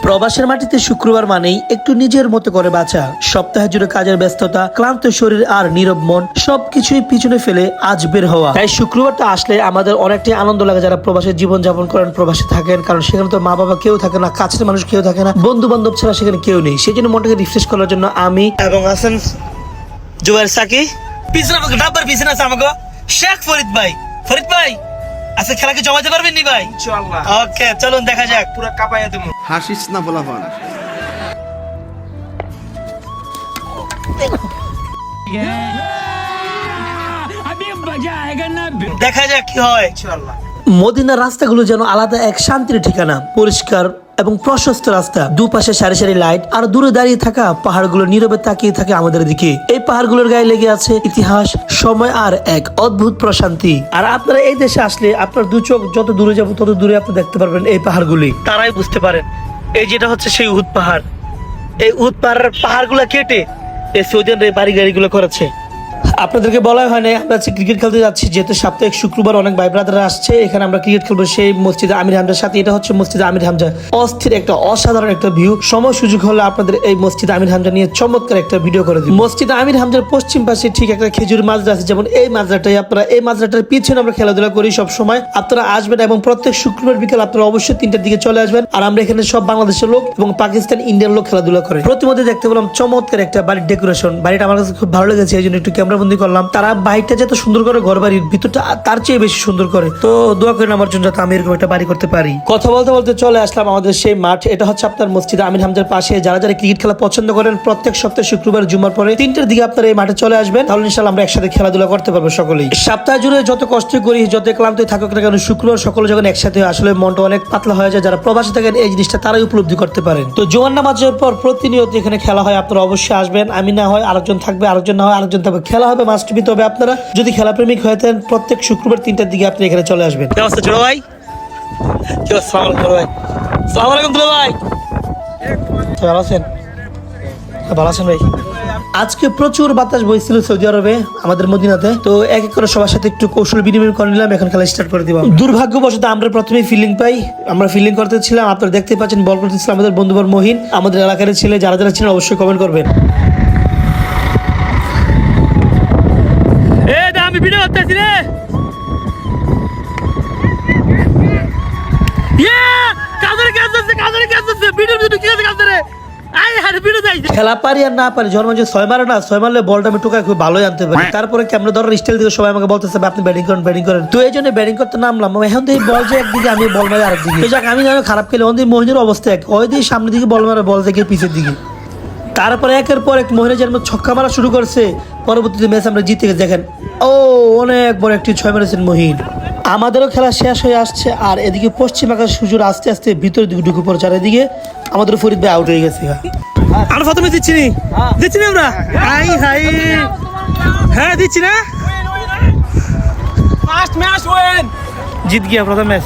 প্রবাসের মাটিতে শুক্রবার মানেই একটু নিজের মতো করে বাঁচা। সপ্তাহে জুড়ে কাজের ব্যস্ততা, ক্লান্ত শরীর আর নীরব মন সবকিছুই পিছনে ফেলে আজ বের হওয়া। তাই শুক্রবারটা আসলে আমাদের অনেকটাই আনন্দ লাগে যারা প্রবাসে জীবন যাপন করেন, প্রবাসে থাকেন। কারণ সেখানে তো মা বাবা কেউ থাকে না, কাছের মানুষ কেউ থাকে না, বন্ধু বান্ধব ছাড়া সেখানে কেউ নেই। সেই জন্য মনটাকে রিফ্রেশ করার জন্য আমি এবং হাসান জুবাইর সাকি পিছনে আমাকে ডাব্বার পিছনে আছে আমাকে শেখ ফরিদ ভাই। ফরিদ ভাই আচ্ছা খেলাকে জমাতে পারবেন নি ভাই? ইনশাআল্লাহ। ওকে চলুন দেখা যাক। পুরো কাঁপাইয়া দেবো। হাসিস না বলাফান। দেখা যাক কি হয়। ইনশাআল্লাহ। মদিনার রাস্তাগুলো যেন আলাদা এক শান্তির ঠিকানা। পরিষ্কার এবং প্রশস্ত রাস্তা, দুপাশে সারি সারি লাইট, আর দূরে দাঁড়িয়ে থাকা পাহাড়গুলো নীরবে তাকিয়ে থাকে আমাদের দিকে। এই পাহাড়গুলোর গায়ে লেগে আছে ইতিহাস, সময় আর এক অদ্ভুত প্রশান্তি। আর আপনারা এই দেশে আসলে আপনার দু চোখ যত দূরে যাবো তত দূরে আপনি দেখতে পারবেন এই পাহাড়গুলি। তারাই বুঝতে পারেন এই যেটা হচ্ছে সেই উহুদ পাহাড়। এই উহুদ পাহাড়গুলো কেটে এই সৌদিয়ানরা বাড়ি গাড়িগুলো করেছে। আপনাদেরকে বলা হয় না আমরা ক্রিকেট খেলতে যাচ্ছি, যেহেতু সাপ্তাহিক শুক্রবার অনেক ভাই ব্রাদাররা আসছে, এখানে আমরা ক্রিকেট খেলবো সেই মসজিদে আমির হামজার সাথে। এটা হচ্ছে মসজিদে আমির হামজা, অস্থির একটা অসাধারণ একটা ভিউ। সময় সুযোগ হলে আপনাদের এই মসজিদে আমির হামজা নিয়ে চমৎকার একটা ভিডিও করে দিই। মসজিদে আমির হামজার পশ্চিম পাশে ঠিক একটা খেজুর মাজরা আছে, যেমন এই মাজরাটাই। আপনারা এই মাজরাটার পিছনে আমরা খেলাধুলা করি সব সময়। আপনারা আসবেন এবং প্রত্যেক শুক্রবার বিকেল আপনারা অবশ্যই 3টার দিকে চলে আসবেন। আর আমরা এখানে সব বাংলাদেশের লোক এবং পাকিস্তান, ইন্ডিয়ান লোক খেলাধুলা করে। প্রতিমধ্যে দেখতে পেলাম চমৎকার একটা বাড়ির ডেকোরেশন। বাড়িটা আমার কাছে খুব ভালো লেগেছে, এই জন্য একটু ক্যামেরা বন্দি করলাম। তারা বাড়িটা যত সুন্দর করে, ঘর বাড়ির ভিতরটা তার চেয়ে বেশি সুন্দর করে। তো দোয়া করেন আমার জন্য যাতে আমি এরকম একটা বাড়ি করতে পারি। কথা বলতে বলতে চলে আসলাম আমাদের সেই মাঠ। এটা হচ্ছে আপনার মসজিদ আমির হামজার পাশে। যারা যারা ক্রিকেট খেলা পছন্দ করেন প্রত্যেক সপ্তাহে শুক্রবার জুমার পরে 3টার দিকে আপনারা এই মাঠে চলে আসবেন, তাহলে ইনশাআল্লাহ আমরা একসাথে খেলাধুলা করতে পারবো সকলেই। সপ্তাহ জুড়ে যত কষ্ট করি, যত ক্লান্তই থাকুক না কেন, শুক্রবার সকলে যখন একসাথে আসলে মনটা অনেক পাতলা হয়ে যায়। যারা প্রবাসী থাকেন এই জিনিসটা তারাই উপলব্ধি করতে পারেন। তো জুমার নামাজের পর প্রতিনিয়ত এখানে খেলা হয়, আপনারা অবশ্যই আসবেন। আমি না হয় আরেকজন থাকবে, আরেকজন না হয় আরেকজন থাকবে, খেলা হবে মাস্ট বি। তবে আপনারা যদি খেলা প্রেমিক হয়ে থাকেন প্রত্যেক শুক্রবার 3টার দিকে আপনি এখানে চলে আসবেন। কি অবস্থা ছোট ভাই? কি অবস্থা? আসসালামু আলাইকুম দুলা ভাই। ভালো আছেন? ভালো আছেন ভাই? আজকে প্রচুর বাতাস বইছিল সৌদি আরবে, আমাদের মদিনাতে। তো এক এক করে সবার সাথে একটু কৌশল বিনিময় করে নিলাম, এখন খেলা স্টার্ট করে দিব। দুর্ভাগ্যবশত আমরা প্রথমে ফিল্ডিং পাই। আমরা ফিল্ডিং করতেছিলাম, আপনারা দেখতে পাচ্ছেন বল করতেছিলাম আমাদের বন্ধুবর মহিন, আমাদের এলাকার ছেলে। যারা যারা ছিলেন অবশ্যই কমেন্ট করবেন। আমি ভিডিও করতেছি রে। খেলা পারি আর না পারি, যখন মানুষ 6 মারে না, 6 মারলে বলটা আমি টোকায় খুব ভালোই আনতে পারি। তারপরে ক্যামেরা ধরার স্টাইল দিকে সবাই আমাকে বলতেছে আপনি ব্যাটিং করেন। তো এই জন্য ব্যাটিং করতে নামলাম। এখন তো এই বল যে একদিকে, আমি বল মারি আরেকদিকে। যাক আমি জানি খারাপ খেলে ওই মহিনের অবস্থা এক, ওই দিয়ে সামনের দিকে বল মারে, বল থেকে পিছের দিকে। তারপরে একের পর এক মহিলা যেন ছক্কা মারা শুরু করছে। পরবর্তীতে ম্যাচ আমরা জিতে গেছি। দেখেন ও অনেক বড় একটি 6 মেরেছেন মহিন। আমাদেরও খেলা শেষ হয়ে আসছে, আর এদিকে পশ্চিম আকাশ সূর্য আস্তে আস্তে ভিতরের দিকে ঢুকে পড়ছে। আর এদিকে আমাদের ফরিদ ভাই আউট হয়ে গেছে। আমরা প্রথমে দিচ্ছি না আমরা। হ্যাঁ দিচ্ছি না, ফার্স্ট ম্যাচ উইন। জিত গিয়া প্রথম ম্যাচ।